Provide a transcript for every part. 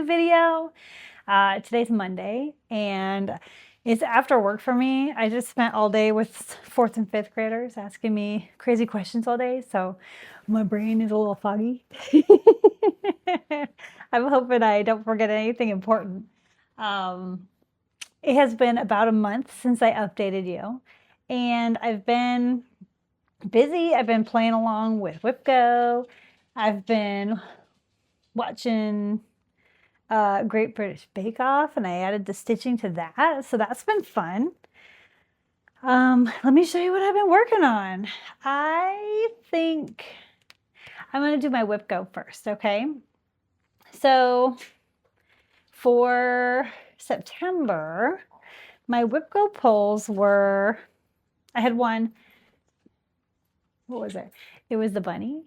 FlossTube video. Today's Monday, and it's after work for me. I just spent all day with 4th and 5th graders asking me crazy questions all day, so my brain is a little foggy. I'm hoping I don't forget anything important. It has been about a month since I updated you, and I've been busy. I've been playing along with WIPGO. I've been watching Great British Bake Off, and I added the stitching to that, so that's been fun. Let me show you what I've been working on. I think I'm going to do my WIPGO first, okay? So for September, my WIPGO pulls were, I had one, what was it? It was the bunny.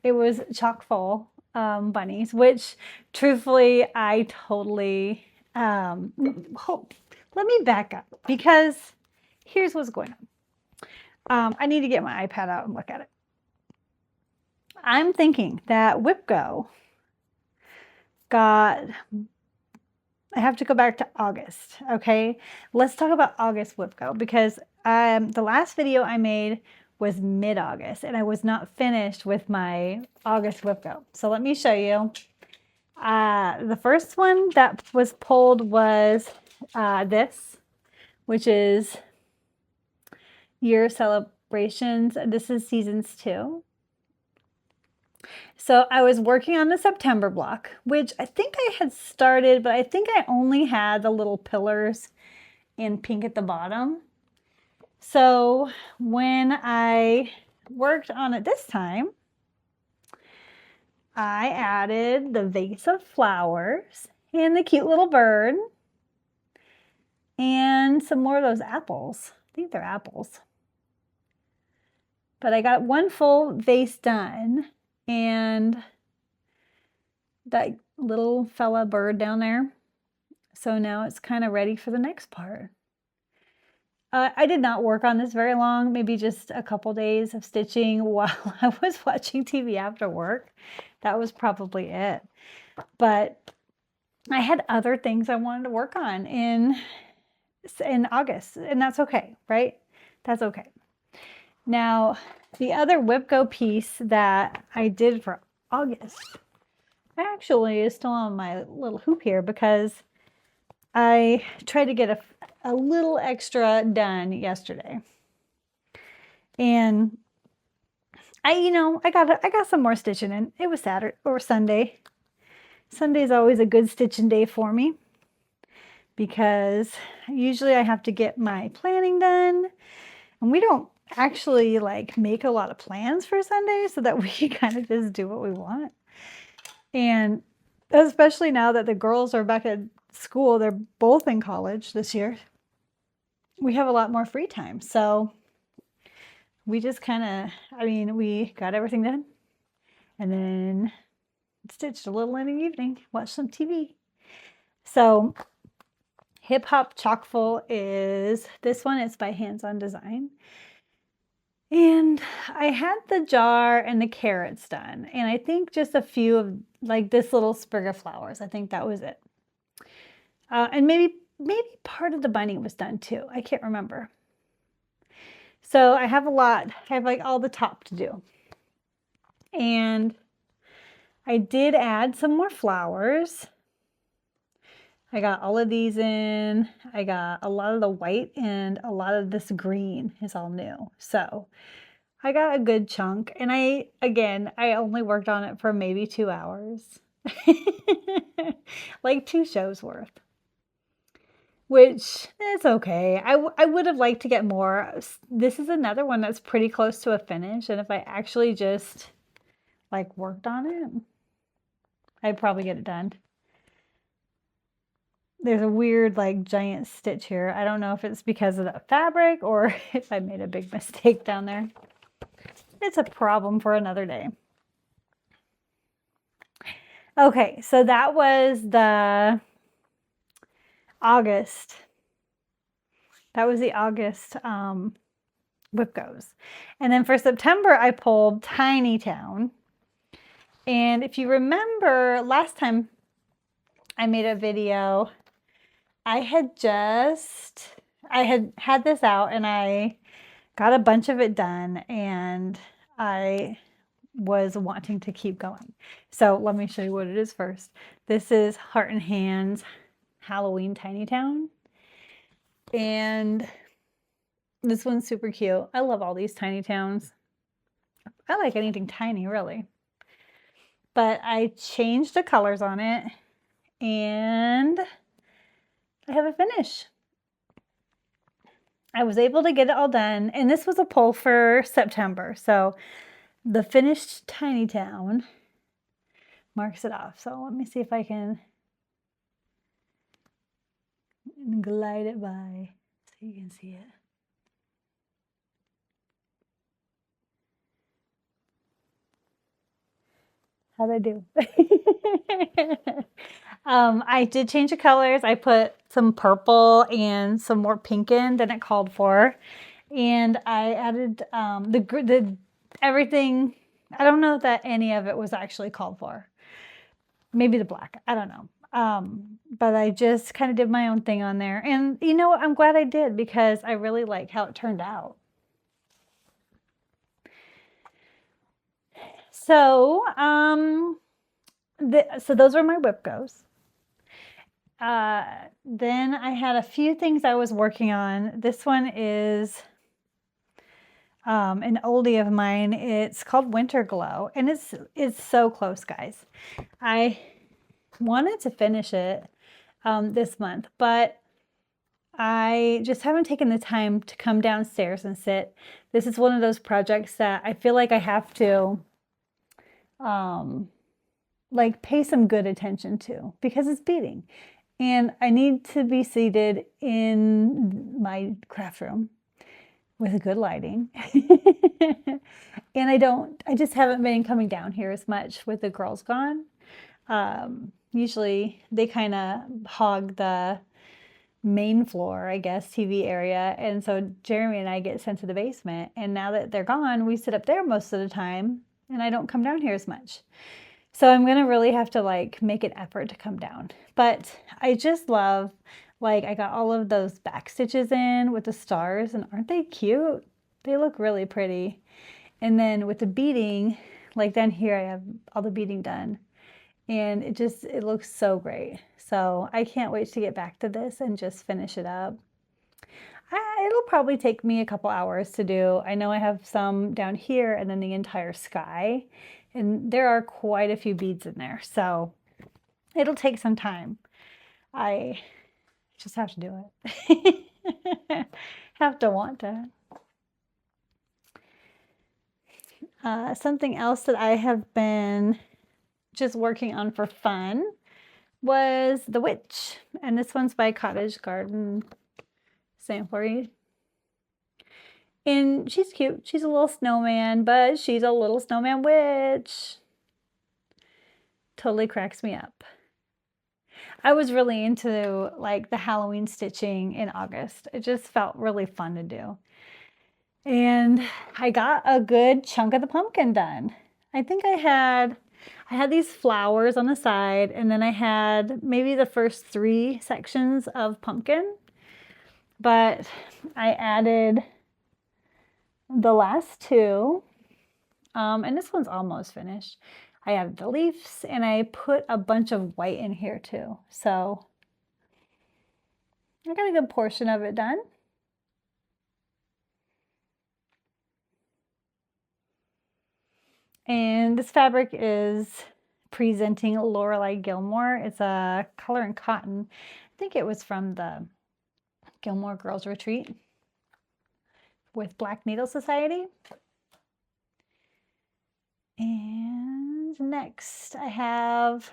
It was chock full bunnies, which truthfully, I totally, let me back up because here's what's going on. I need to get my iPad out and look at it. I'm thinking that WIPGO got, I have to go back to August, okay? Let's talk about August WIPGO because the last video I made was mid-August and I was not finished with my August WIPGO. So let me show you. The first one that was pulled was this, which is Year Celebrations. This is Seasons 2. So I was working on the September block, which I think I had started, but I think I only had the little pillars in pink at the bottom. So when I worked on it this time, I added the vase of flowers and the cute little bird and some more of those apples. I think they're apples. But I got one full vase done. And that little fella bird down there. So now it's kind of ready for the next part. I did not work on this very long, maybe just a couple days of stitching while I was watching TV after work. That was probably it. But I had other things I wanted to work on in August, and that's okay, right? That's okay. Now, the other WIPGO piece that I did for August actually is still on my little hoop here because I tried to get a little extra done yesterday. And I got some more stitching in. It was Saturday or Sunday. Sunday is always a good stitching day for me because usually I have to get my planning done, and we don't actually like make a lot of plans for Sunday so that we kind of just do what we want. And especially now that the girls are back at school, they're both in college this year, we have a lot more free time. So we just kind of, we got everything done and then stitched a little in the evening, watched some TV. So Hip Hop Chockful is this one. It's by Hands On Design. And I had the jar and the carrots done. And I think just a few of like this little sprig of flowers. I think that was it. And maybe part of the bunny was done too. I can't remember. So I have a lot. I have like all the top to do. And I did add some more flowers. I got all of these in. I got a lot of the white and a lot of this green is all new. So I got a good chunk. And I only worked on it for maybe 2 hours. Like 2 shows worth. Which is okay. I would have liked to get more. This is another one that's pretty close to a finish. And if I actually just like worked on it, I'd probably get it done. There's a weird like giant stitch here. I don't know if it's because of the fabric or if I made a big mistake down there. It's a problem for another day. Okay, so that was the August. That was the August WIPGOs. And then for September, I pulled Tiny Town. And if you remember last time I made a video, I had had this out and I got a bunch of it done and I was wanting to keep going. So let me show you what it is first. This is Heart and Hands Halloween Tiny Town. And this one's super cute. I love all these tiny towns. I like anything tiny, really. But I changed the colors on it and I have a finish. I was able to get it all done, and this was a poll for September. So the finished tiny town marks it off. So let me see if I can glide it by so you can see it. How'd I do? I did change the colors. I put some purple and some more pink in than it called for. And I added the everything. I don't know that any of it was actually called for. Maybe the black. I don't know. But I just kind of did my own thing on there. And you know what? I'm glad I did because I really like how it turned out. So, so those are my WIPGOs. Then I had a few things I was working on. This one is an oldie of mine. It's called Winter Glow, and it's so close, guys. I wanted to finish it this month, but I just haven't taken the time to come downstairs and sit. This is one of those projects that I feel like I have to like pay some good attention to because it's beading. And I need to be seated in my craft room with a good lighting. And I just haven't been coming down here as much with the girls gone. Usually they kind of hog the main floor, I guess, TV area. And so Jeremy and I get sent to the basement. And now that they're gone, we sit up there most of the time and I don't come down here as much. So I'm going to really have to like make an effort to come down. But I just love, like, I got all of those back stitches in with the stars, and aren't they cute? They look really pretty. And then with the beading, like down here, I have all the beading done. And it looks so great. So I can't wait to get back to this and just finish it up. It'll probably take me a couple hours to do. I know I have some down here and then the entire sky. And there are quite a few beads in there. So it'll take some time. I just have to do it. Have to want to. Something else that I have been just working on for fun was the witch. And this one's by Cottage Garden Samplary. And she's cute. She's a little snowman, but she's a little snowman witch. Totally cracks me up. I was really into like the Halloween stitching in August. It just felt really fun to do. And I got a good chunk of the pumpkin done. I think I had these flowers on the side, and then I had maybe the first 3 sections of pumpkin, but I added the last 2, and this one's almost finished. I added the leaves, and I put a bunch of white in here too. So I got a good portion of it done. And this fabric is presenting Lorelei Gilmore. It's a color and cotton. I think it was from the Gilmore Girls Retreat with Black Needle Society. And next I have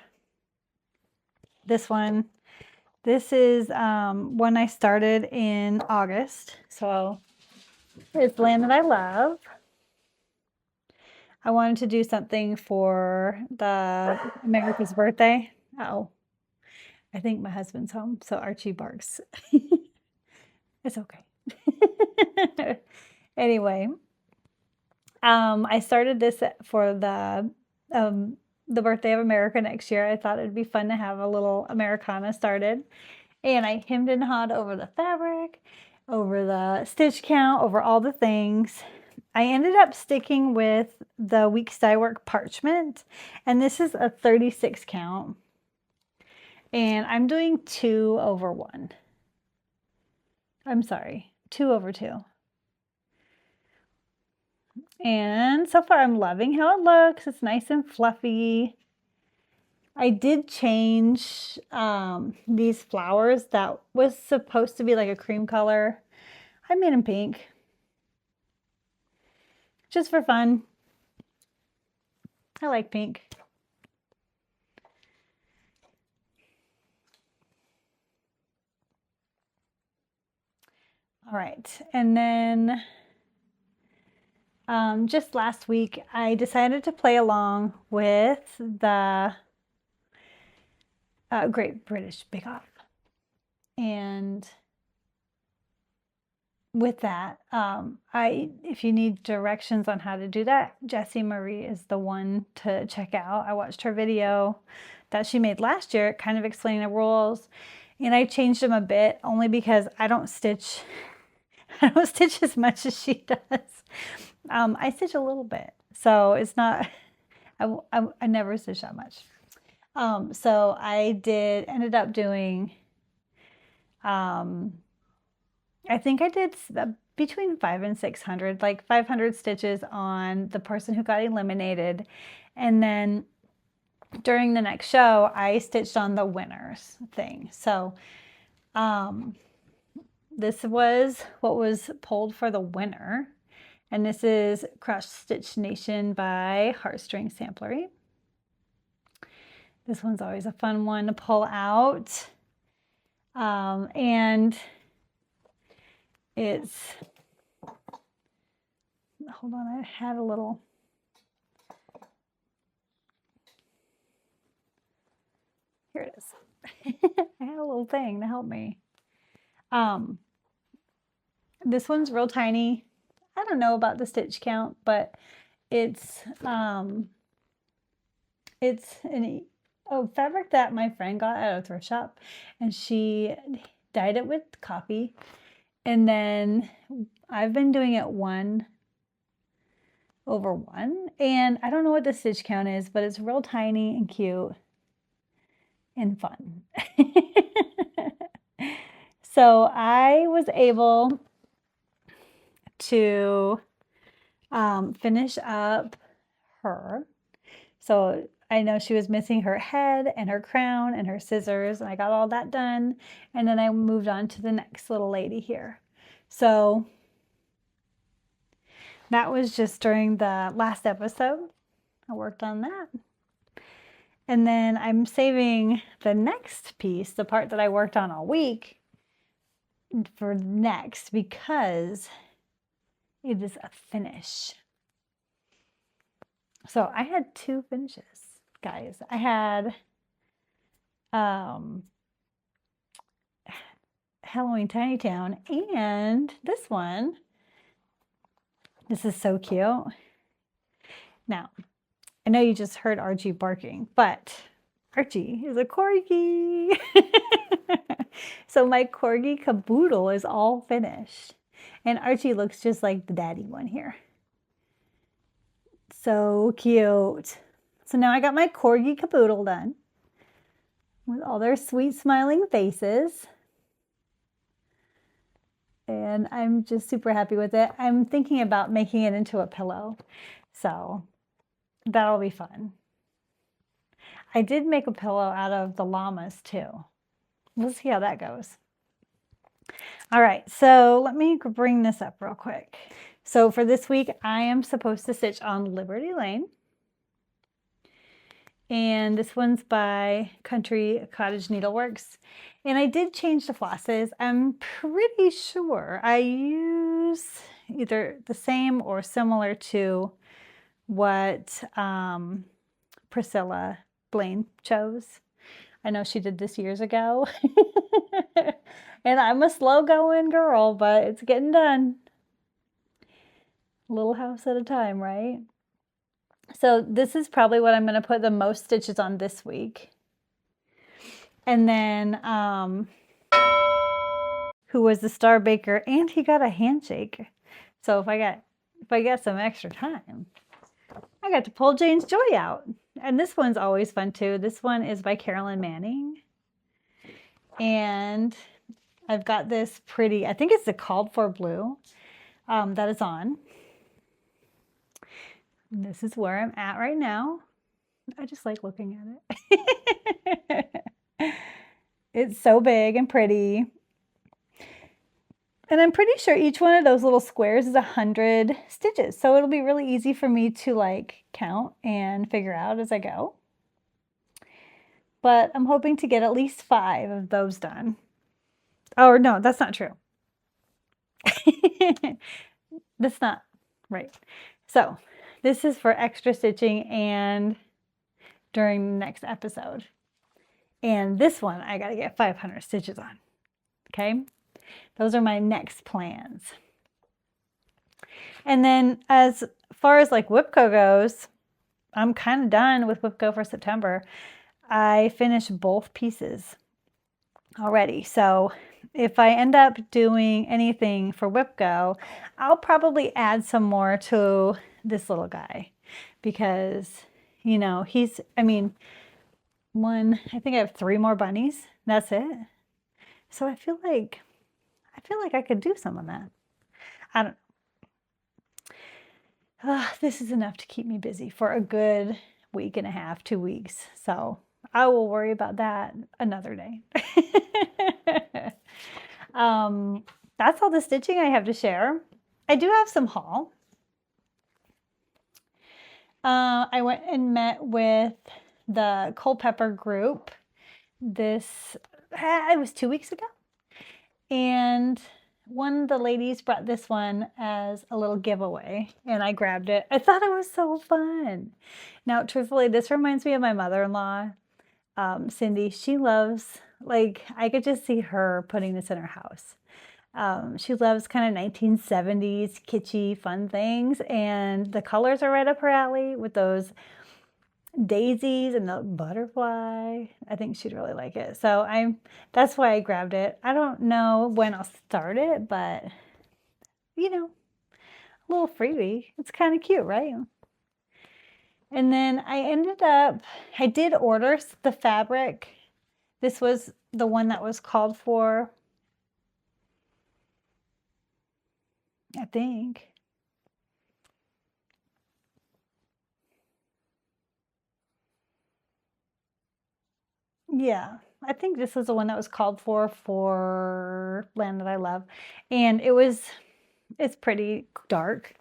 this one. This is one I started in August. So it's Land That I Love. I wanted to do something for the America's birthday. Uh-oh. I think my husband's home, so Archie barks. It's okay. Anyway, I started this for the the birthday of America next year. I thought it'd be fun to have a little Americana started. And I hemmed and hawed over the fabric, over the stitch count, over all the things. I ended up sticking with the Weeks Dye Work parchment, and this is a 36 count. And I'm doing 2 over 1. I'm sorry, 2 over 2. And so far I'm loving how it looks. It's nice and fluffy. I did change these flowers that was supposed to be like a cream color. I made them pink. Just for fun. I like pink. All right, and then just last week I decided to play along with the Great British Bake Off. And with that, if you need directions on how to do that, Jessie Marie is the one to check out. I watched her video that she made last year, kind of explaining the rules, and I changed them a bit only because I don't stitch as much as she does. I stitch a little bit, so it's not, I never stitch that much. So I ended up doing, I think I did between 500 and 600, like 500 stitches on the person who got eliminated. And then during the next show, I stitched on the winners thing. So this was what was pulled for the winner. And this is Cross Stitch Nation by Heartstrings Samplary. This one's always a fun one to pull out. And it's, hold on, I had a little, here it is. I had a little thing to help me. This one's real tiny. I don't know about the stitch count, but it's fabric that my friend got at a thrift shop, and she dyed it with coffee. And then I've been doing it 1 over 1, and I don't know what the stitch count is, but it's real tiny and cute and fun. So I was able to finish up her. So I know she was missing her head and her crown and her scissors, and I got all that done. And then I moved on to the next little lady here. So that was just during the last episode. I worked on that. And then I'm saving the next piece, the part that I worked on all week, for next, because it is a finish. So I had 2 finishes, guys. I had Halloween Tiny Town, and this one. This is so cute. Now, I know you just heard Archie barking, but Archie is a Corgi. So my Corgi Caboodle is all finished. And Archie looks just like the daddy one here. So cute. So now I got my Corgi Caboodle done with all their sweet smiling faces. And I'm just super happy with it. I'm thinking about making it into a pillow. So that'll be fun. I did make a pillow out of the llamas too. We'll see how that goes. All right, so let me bring this up real quick. So for this week, I am supposed to stitch on Liberty Lane. And this one's by Cottage Needleworks. And I did change the flosses. I'm pretty sure I use either the same or similar to what Priscilla Blaine chose. I know she did this years ago. And I'm a slow going girl, but it's getting done. A little house at a time, right? So this is probably what I'm going to put the most stitches on this week. And then, who was the star baker, and he got a handshake. So if I got some extra time, I got to pull Jane's Joy out. And this one's always fun too. This one is by Carolyn Manning. And I've got this pretty, I think it's the called for blue that is on. And this is where I'm at right now. I just like looking at it. It's so big and pretty. And I'm pretty sure each one of those little squares is 100 stitches. So it'll be really easy for me to like count and figure out as I go. But I'm hoping to get at least 5 of those done. Oh, no, that's not true. That's not right. So this is for extra stitching and during the next episode. And this one, I got to get 500 stitches on. Okay. Those are my next plans. And then as far as like WIPGO goes, I'm kind of done with WIPGO for September. I finished both pieces already. So if I end up doing anything for WIPGO, I'll probably add some more to this little guy because, you know, he's, I mean, I think I have 3 more bunnies. That's it. So I feel like I could do some of that. I don't this is enough to keep me busy for a good week and a half, 2 weeks. So I will worry about that another day. That's all the stitching I have to share. I do have some haul. I went and met with the Culpeper group. It was 2 weeks ago. And one of the ladies brought this one as a little giveaway, and I grabbed it. I thought it was so fun. Now, truthfully, this reminds me of my mother-in-law, Cindy. She loves, like, I could just see her putting this in her house. She loves kind of 1970s kitschy fun things, and the colors are right up her alley with those daisies and the butterfly. I think she'd really like it. So that's why I grabbed it. I don't know when I'll start it, but you know, a little freebie. It's kind of cute, right? And then I did order the fabric. This was the one that was called for, I think. Yeah, I think this was the one that was called for Land That I Love. And it's pretty dark.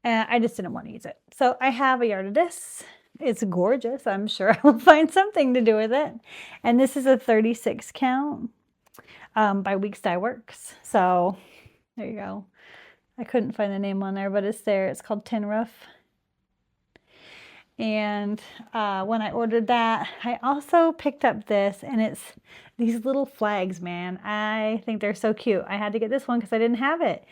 And I just didn't want to use it. So I have a yard of this. It's gorgeous. I'm sure I will find something to do with it. And this is a 36 count by Weeks Dye Works. So there you go. I couldn't find the name on there, but it's there. It's called Tin Roof. And when I ordered that, I also picked up this, and it's these little flags, man. I think they're so cute. I had to get this one because I didn't have it.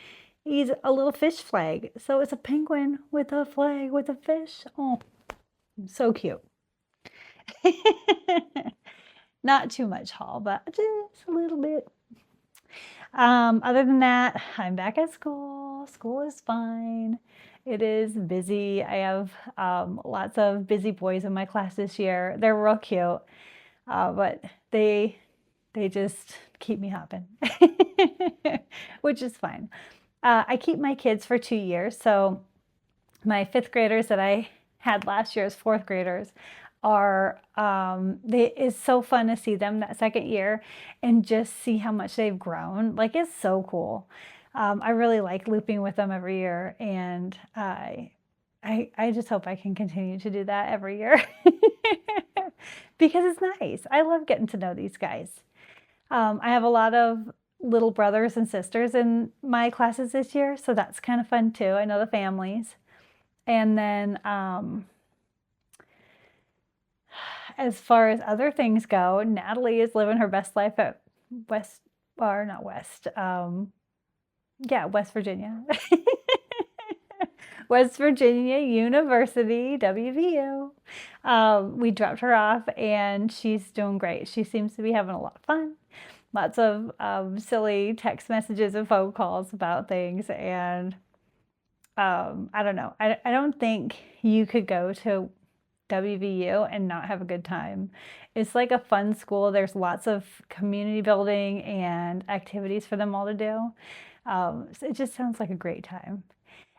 He's a little fish flag. So it's a penguin with a flag with a fish. Oh, so cute. Not too much haul, but just a little bit. Other than that, I'm back at school. School is fine. It is busy. I have lots of busy boys in my class this year. They're real cute, but they just keep me hopping, which is fine. I keep my kids for 2 years, so my 5th graders that I had last year as 4th graders are it's so fun to see them that 2nd year and just see how much they've grown. Like, it's so cool. I really like looping with them every year, and I just hope I can continue to do that every year because it's nice. I love getting to know these guys. I have a lot of little brothers and sisters in my classes this year, so that's kind of fun too. I know the families. And then as far as other things go, Natalie is living her best life at West Virginia. West Virginia University, WVU. We dropped her off and she's doing great. She seems to be having a lot of fun. Lots of silly text messages and phone calls about things. And I don't know. I don't think you could go to WVU and not have a good time. It's like a fun school. There's lots of community building and activities for them all to do. So it just sounds like a great time.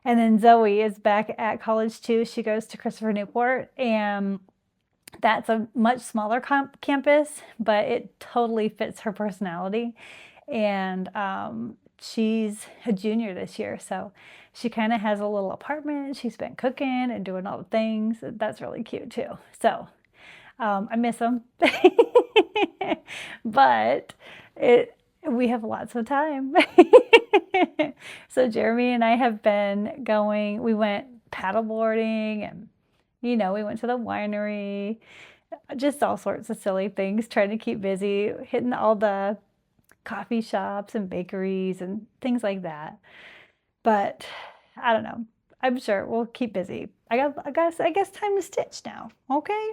And then Zoe is back at college too. She goes to Christopher Newport, and that's a much smaller campus, but it totally fits her personality. And she's a junior this year, so she kind of has a little apartment. She's been cooking and doing all the things. That's really cute too. So I miss them, but we have lots of time. So Jeremy and I have been going. We went paddleboarding, and we went to the winery. Just all sorts of silly things, trying to keep busy, hitting all the coffee shops and bakeries and things like that. But I don't know. I'm sure we'll keep busy. I guess time to stitch now. Okay.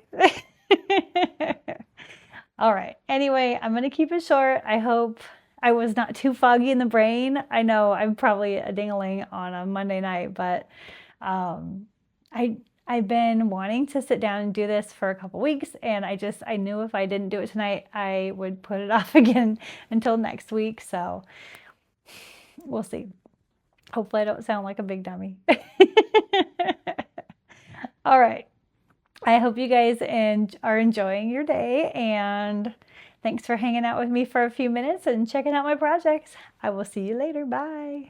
All right. Anyway, I'm going to keep it short. I hope I was not too foggy in the brain. I know I'm probably a ding-a-ling on a Monday night, but I've been wanting to sit down and do this for a couple weeks, and I knew if I didn't do it tonight, I would put it off again until next week. So we'll see. Hopefully I don't sound like a big dummy. All right. I hope you guys are enjoying your day, and thanks for hanging out with me for a few minutes and checking out my projects. I will see you later. Bye.